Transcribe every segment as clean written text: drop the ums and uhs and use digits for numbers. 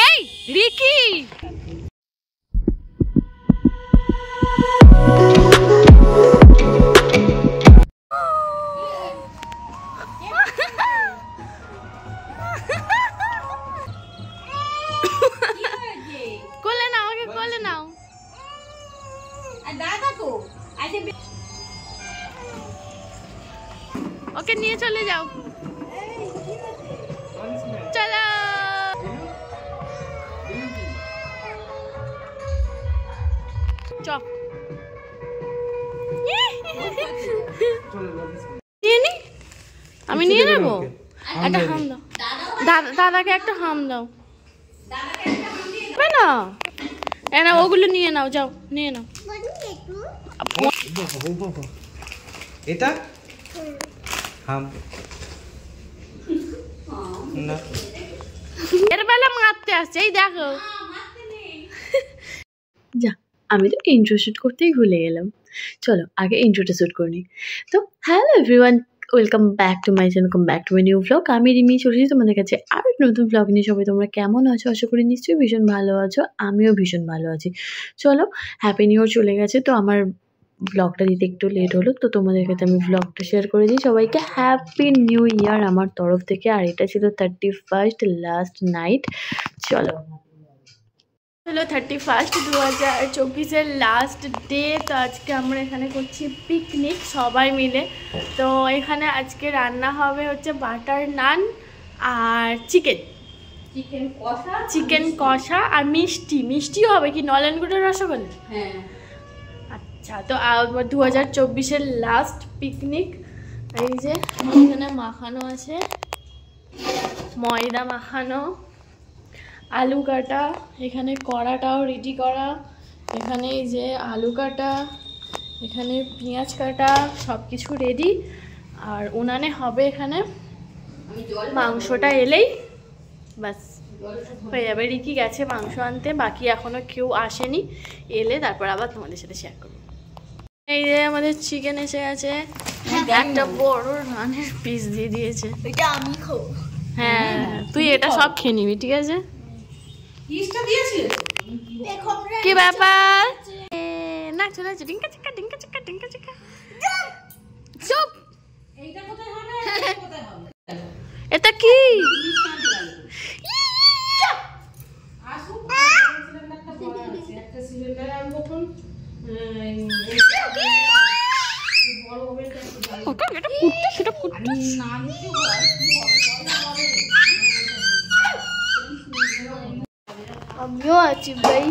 এই রিকি কোলে নাও, ওকে কোলে নাও। ওকে নিয়ে চলে যাও, চলো। চপ আমি নিয়ে নেবো। একটা হাম দাও, দাদাকে একটা হাম দাও না। না ওগুলো নিয়ে নাও, যাও নিয়ে নাও। এটা হাম না, এর বেলা মারতে আসছে, এই দেখো। যা, আমি তো ইন্ট্রো শুট করতেই ভুলে গেলাম। চলো আগে ইন্ট্রোটা শুট করে নিই। তো hello everyone, welcome back to my channel, welcome back to my new blog. আমি রিমি চলেছি তোমাদের কাছে আর একটা নতুন ব্লগ নিয়ে। সবাই তোমরা কেমন আছো? আশা করি নিশ্চয়ই ভীষণ ভালো আছো, আমিও ভীষণ ভালো আছি। চলো, হ্যাপি নিউ ইয়ার চলে গেছে, তো আমার ব্লগটা দিতে একটু লেট হলো, তো তোমাদের কাছে আমি ব্লগটা শেয়ার করে দিই। সবাইকে হ্যাপি নিউ ইয়ার আমার তরফ থেকে। আর এটা ছিল 31st লাস্ট নাইট। চলো হলো 31 2024-এর লাস্ট ডে। তো আজকে আমরা এখানে করছি পিকনিক সবাই মিলে। তো এখানে আজকে রান্না হবে হচ্ছে বাটার নান আর চিকেন কষা আর মিষ্টিও হবে। কি নলেনগুড়ের রসগোল্লা? হ্যাঁ। আচ্ছা, তো 2024-এর লাস্ট পিকনিক। এই যে এখানে মাখানো আছে, ময়দা মাখানো, আলু কাটা, এখানে কড়াটাও রেডি করা, এখানে এই যে আলু কাটা, এখানে পেঁয়াজ কাটা, সব কিছু রেডি। আর উনানে হবে এখানে, মাংসটা এলেই বাস হয়ে যাবে। রিকি গেছে মাংস আনতে, বাকি এখনও কেউ আসেনি, এলে তারপর আবার তোমাদের সাথে শেয়ার করবো। এই যে আমাদের চিকেন এসে গেছে, একটা বড় রানের পিস দিয়ে দিয়েছে। এটা আমি খাবো। হ্যাঁ, তুই এটা সব খেয়ে নিবি, ঠিক আছে? কি ব্যাপার? না চলে আছে, ডিঙ্কা চিকা ডিঙ্কা চিকা ডিঙ্কা চিকা। চুপ। এটা কি? আমিও আছি ভাই,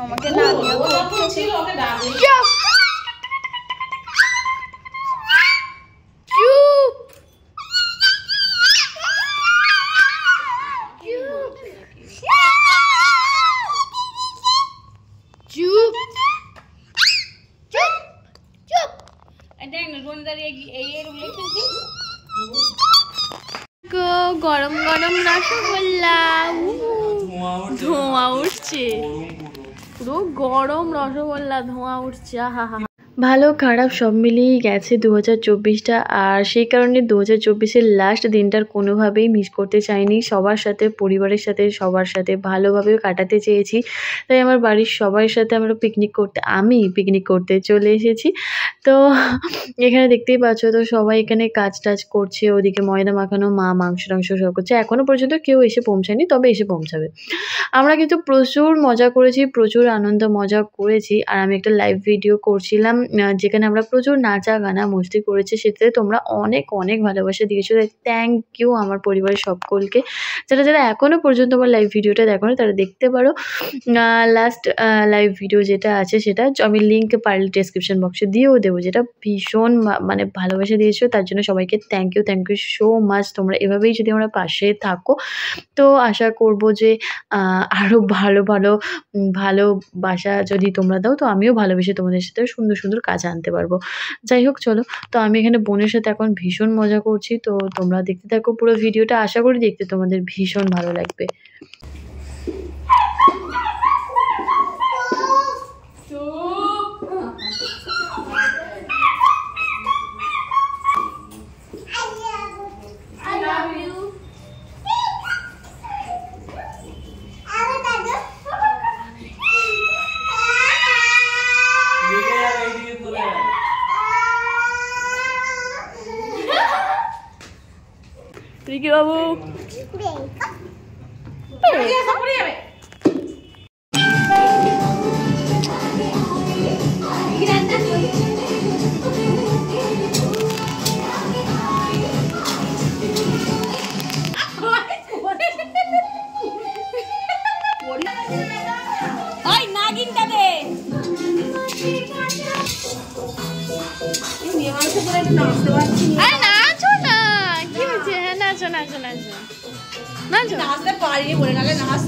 আমাকে না গরম গরম রসগোল্লা, ধোঁয়া উঠছে, পুরো গরম রসগোল্লা, ধোঁয়া উঠছে। হা হা। ভালো খারাপ সব মিলিয়েই গেছে 2024টা। আর সেই কারণে 2024-এর লাস্ট দিনটার কোনোভাবেই মিস করতে চাইনি। সবার সাথে, পরিবারের সাথে, সবার সাথে ভালোভাবে কাটাতে চেয়েছি। তাই আমার বাড়ির সবার সাথে আমি পিকনিক করতে চলে এসেছি। তো এখানে দেখতেই পাচ্ছ, তো সবাই এখানে কাজ টাজ করছে, ওদিকে ময়দা মাখানো, মা মাংস টাংস সব করছে। এখনও পর্যন্ত কেউ এসে পৌঁছায়নি, তবে এসে পৌঁছাবে। আমরা কিন্তু প্রচুর মজা করেছি, প্রচুর আনন্দ মজা করেছি। আর আমি একটা লাইভ ভিডিও করছিলাম যেখানে আমরা প্রচুর নাচা গানা মস্তি করেছি, সেটাতে তোমরা অনেক অনেক ভালোবাসা দিয়েছো। থ্যাংক ইউ আমার পরিবারের সকলকে। যারা এখনও পর্যন্ত আমার লাইভ ভিডিওটা দেখো না, তারা দেখতে পারো। লাস্ট লাইভ ভিডিও যেটা আছে সেটা আমি লিঙ্ক পারলে ডেসক্রিপশন বক্সে দিয়েও দেবো, যেটা ভীষণ মানে ভালোবাসা দিয়েছো। তার জন্য সবাইকে থ্যাংক ইউ সো মাচ। তোমরা এভাবেই যদি আমরা পাশে থাকো, তো আশা করবো যে আরও ভালোবাসা যদি তোমরা দাও, তো আমিও ভালোবেসে তোমাদের সাথে সুন্দর সুন্দর কাজ আনতে পারবো। যাই হোক, চলো। তো আমি এখানে বোনের সাথে এখন ভীষণ মজা করছি, তো তোমরা দেখতে থাকো পুরো ভিডিওটা। আশা করি দেখতে তোমাদের ভীষণ ভালো লাগবে। I love you. রিকি বাবু ওই নাগিনটা দে আরে নাচো না কি হচ্ছে হ্যাঁ নাচো নাচো নাচো নাচো নাচতে পারি বলে নালে নাচ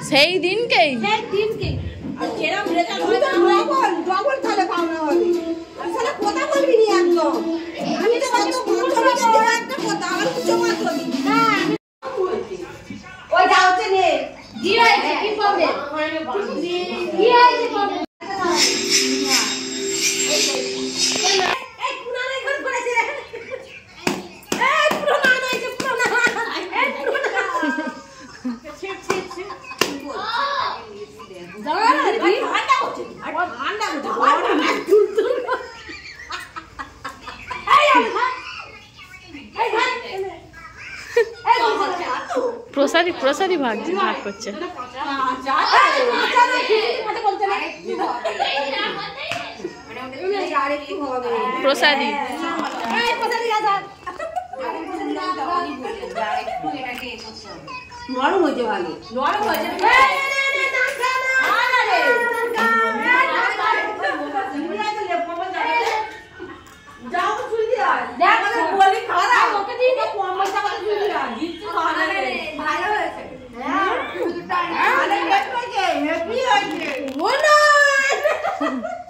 সেই দিনকেই প্রসাদী প্রসাদী ভাগ করছে প্রসাদী নরম হয়েছে ভালো নরম হয়েছে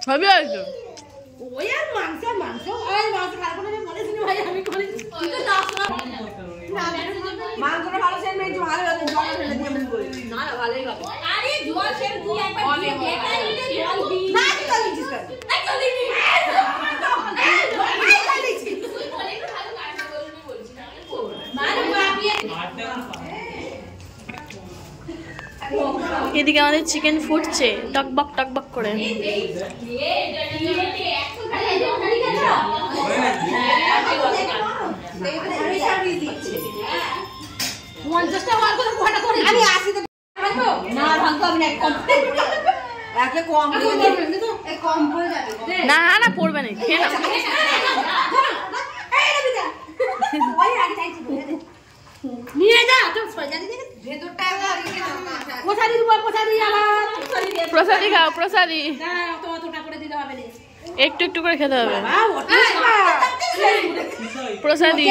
হবে হয়তো ওই আর মাংস মাংস ওই মাংস খারাপ করে বলেছিস ভাই আমি করে কিন্তু মাংসটা ভালো সেন মেয়ে ভালো হবে জল ফেলে দিয়ে আমি বলি না না ভালোই হবে আরে জল সেন তুই একবার দিয়ে দেখা নিতে জল দি না কি করছিস না চলি নি এদিকে আমাদের চিকেন ফুটছে টকবক টকবক করে না না পড়বে না খেয়ে না নিয়ে যা প্রসাদী খাও প্রসাদী একটু একটু করে খেতে হবে প্রসাদী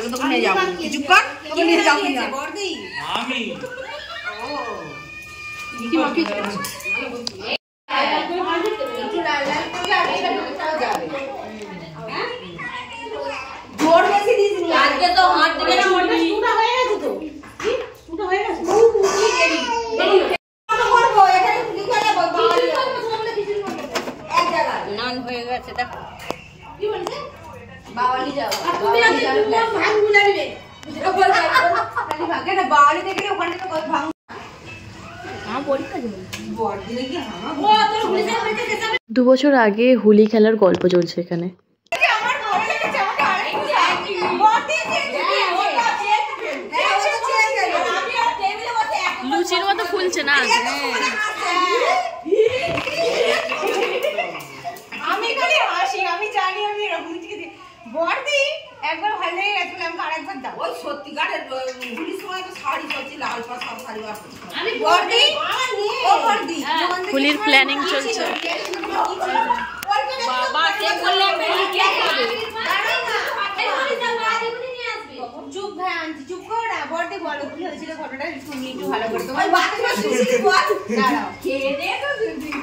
বলে তোকে নিয়ে যাবো চুপ কর তোকে নিয়ে যাবো বর্দি আমি কি মাফি জোর বেশি দিস নি আজকে তো হাত দিকে না মোটা টুটা হয়ে গেছে তো কি টুটা হয়ে গেছে ও কি দেরি কত করব এখানে লিখে নেব বাড়ি এক জায়গা নান হয়ে গেছে দেখো কি বলছে বাওয়ালি যাও আর তুমি আজকে ভাঙ গুলাবি রে বল খালি ভাগে না বাওয়ালি থেকে ওখানে তো কত ভাঙ হ্যাঁ পরীক্ষা দেব বড় দিনে কি হ্যাঁ ও তোর হুলি থেকে হইতে গেছে 2 বছর আগে হোলি খেলার গল্প চলছে এখানে। লুচির মতো ফুলছে না আমি খালি হাসি আমি জানি আমি এরকম কিছু বর্দি একবার ভালো লেগে গেছে বলে আমাকে আরেকবার দাও ওই সত্যিকারের হুলির সময় তো শাড়ি চলছে লাল পাড় সব শাড়ি আমি বর্দি ও বর্দি হোলির প্ল্যানিং চলছে। বাবা কে বললে আমি কে খাবে চুপ ভাই আন্টি চুপ করো না বর্দি বলো কি হয়েছিল ঘটনাটা শুনি একটু ভালো করে তোমার বাথরুমে শুনছি বল দাঁড়াও কে রে তো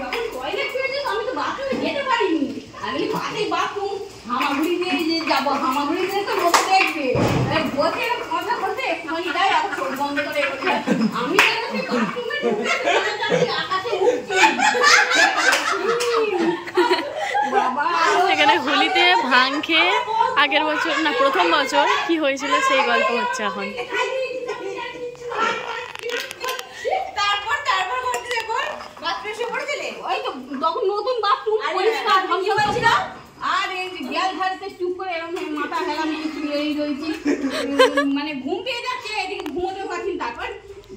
যখন টয়লেট করেছিস আমি তো বাথরুমে যেতে পারিনি আমি পাশে বাথরুম হামাগুড়ি দিয়ে যে যাব হামাগুড়ি দিয়ে তো লোক দেখবে বসে কথা বলতে একটুখানি দাঁড়াই আবার চোখ বন্ধ করে আমি এসে বাথরুমে ঢুকে আকাশে উঠছি এখানে হোলিতে ভাং খেয়ে আগের বছর না প্রথম বছর কি হয়েছিল সেই গল্প হচ্ছে এখন। তারপর করতে দেখো বাথরুমে শুয়ে পড়েছিলে ওই তো তখন নতুন বাথরুম পরিষ্কার ভাঙতে হয়েছিল আর এই যে গ্যাল ধারতে চুপ করে এরকম মাথা হেলাম এই রয়েছি মানে ঘুম পেয়ে যাচ্ছে এদিকে ঘুমোতে পারছি তারপর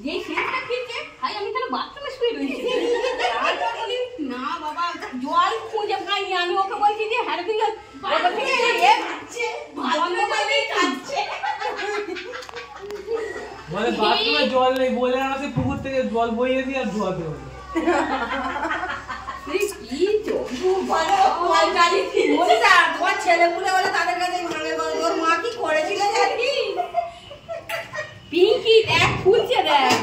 যেই সেন্টটা ফিরছে ভাই আমি তাহলে বাথরুমে শুয়ে রয়েছি না বাবা জল খুঁজে পাইনি আমি ওকে বলছি যে হ্যাঁ দিল ওটা থেকে এ খাচ্ছে ভালো করে খাচ্ছে বলে বাথরুমে জল নেই বলে আমাকে পুকুর থেকে জল বইয়ে দিয়ে আর ধোয়াতে হবে কি চোখু বলো কল গালি বলে যা তোমার ছেলেপুলে বলে তাদের কাছে ভাঙে গল ওর মা কি করেছিল জানি পিঙ্কি দেখ ফুলছে দেখ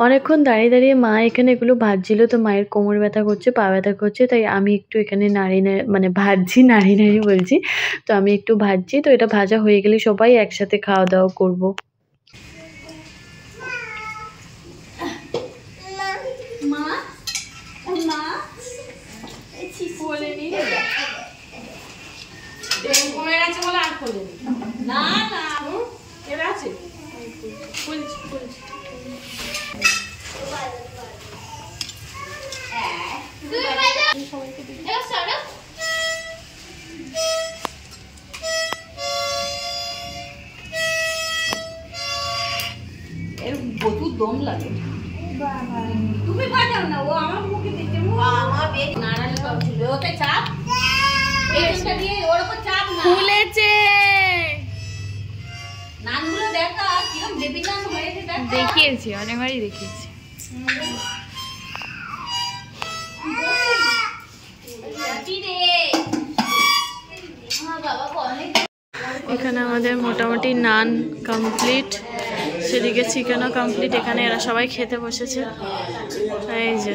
অনেকক্ষণ দাঁড়িয়ে দাঁড়িয়ে মা এখানে এগুলো ভাজছিল, তো মায়ের কোমর ব্যথা করছে, পা ব্যথা করছে, তাই আমি একটু এখানে মানে ভাজছি, নাড়ি বলছি, তো আমি একটু ভাজছি। তো এটা ভাজা হয়ে গেলে সবাই একসাথে খাওয়া দাওয়া করবো। না না এরা আছে বলছি এর প্রচুর দম লাগে তুমি বাজাও না ও আমার মুখে দিতে আমার বেশ নাড়ালে সব ছিল ওতে চাপ পেছনটা দিয়ে ওর উপর চাপ না ফুলেছে নানগুলো দেখা কিরকম বেবি নান হয়েছে দেখা দেখিয়েছি, অনেকবারই দেখিয়েছি। এখানে আমাদের মোটামুটি নান কমপ্লিট, সেদিকে চিকেনও কমপ্লিট। এখানে এরা সবাই খেতে বসেছে। এই যে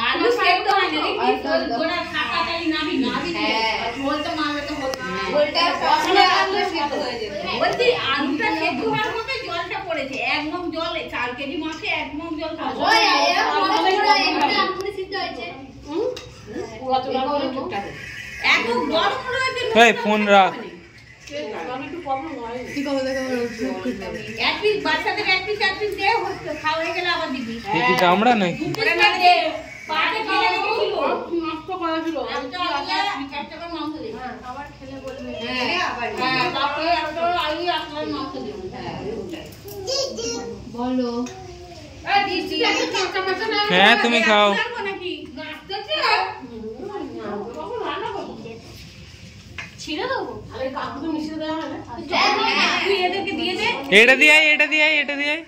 আলু সেদ্ধ হয় না দেখি তোর গোড়া কাটাকালি নাবি বলতে মারবে তো বলটা কষলে আলু সেদ্ধ হয়ে যাবে বলতি আলুটা সেদ্ধ হওয়ার মতো জলটা পড়েছে এক মগ জল 4 কেজি মাছে এক মগ জল খাওয়া ওই একটা আলু সিদ্ধ হয়েছে পুরো তো লাগবে টুকটাক এক মগ জল পড়েছে এই ফোন রাখ আমি একটু প্রবলেম হয় কি কবে দেখা এক পিস বাচ্চাদের এক পিস দে খাওয়া হয়ে গেলে আবার দিবি কি কামড়া নাকি পাড়ে খেলে রেখেছিল নষ্ট করা ছিল আমি তো একটা করে মাংস দিই আবার খেলে বলবে হ্যাঁ তারপরে একটা আলু আসলে মাংস দিই বলো এই দিদি একটা কাঁচা মাছ না হ্যাঁ তুমি খাও নাকি গাছতে কখন রান্না করব ছিড়ে দেবো আরে কাকু তো মিশিয়ে দেওয়া হয় না তুই এদেরকে দিয়ে দে এটা দিয়ে আয় এটা দিয়ে আয় এটা দিয়ে আয়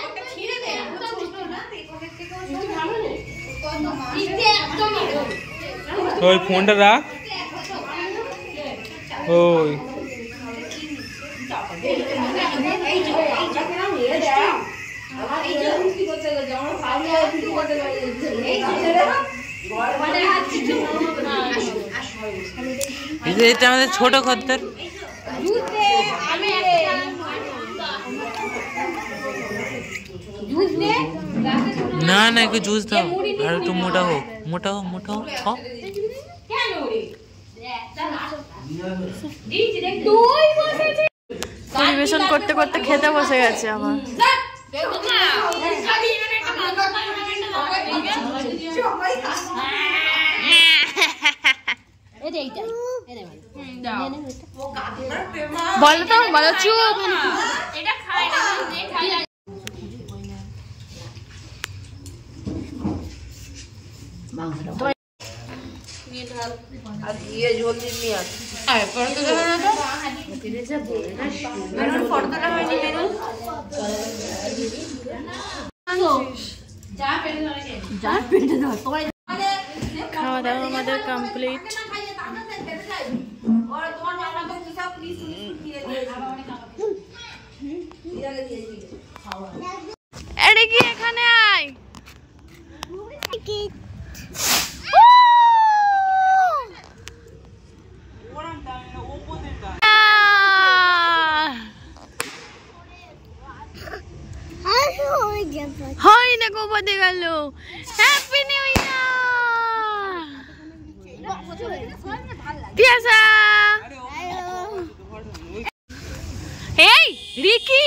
ওটা ছিড়ে দে ওটা ছোট না ওদের থেকে ছোট ভালো নেই কত মা দিতে একদম ওই ফোনটা রাখ ওই এই যে এ দে আমার এই যে কি করতে গেছে আমার ফাইলে কি করতে গেছে এই যে বড় হাত কিছু না এটা আমাদের ছোট খদ্দের জুস দে আমি জুস দে না না একটু জুস দাও আর একটু মোটা হোক মোটা হোক মোটা হোক খাও কেন রে দিদি দেখ তুই বসেছিস পরিবেশন করতে করতে খেতে বসে গেছে আমার। বলো তো বলো চুপ খাওয়া দাওয়া আমাদের কমপ্লিট। আরে কি এখানে আয় হয় না কোপাতে গেল। Happy new year Piyasa. এই রিকি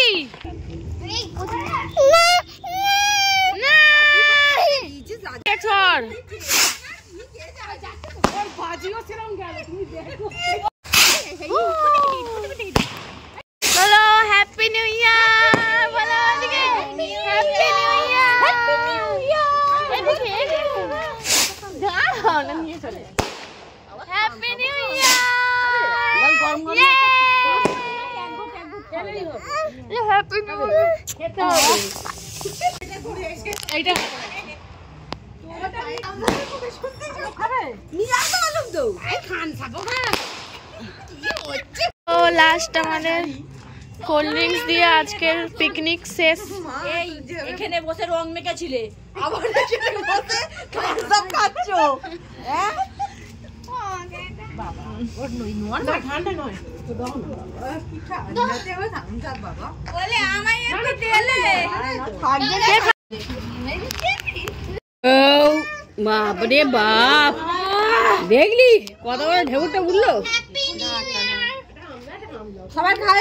চলো হ্যাপি নিউ ইয়ার বলো এদিকে happy new year happy new year এদিকে দাঁড়াও না নিয়ে চলে হ্যাপি নিউ ইয়ার গরম গরম হ্যাপি নিউ ইয়ার খেতে হবে এইটা তো লাস্ট আমাদের কোল্ড ড্রিঙ্কস দিয়ে আজকের পিকনিক শেষ। এই এখানে বসে রং মেখেছিলে আবার এখানে বসে সব খাচ্ছো হ্যাঁ বাবা ওর নই নোয়ার না ঠান্ডা নয় তো দাও না কি ঠান্ডাতে হবে ঠান্ডা বাবা বলে আমায় একটু তেলে ও বাপ রে বাপ দেখলি কত বড় ঢেউটা উঠলো সবাই খায়।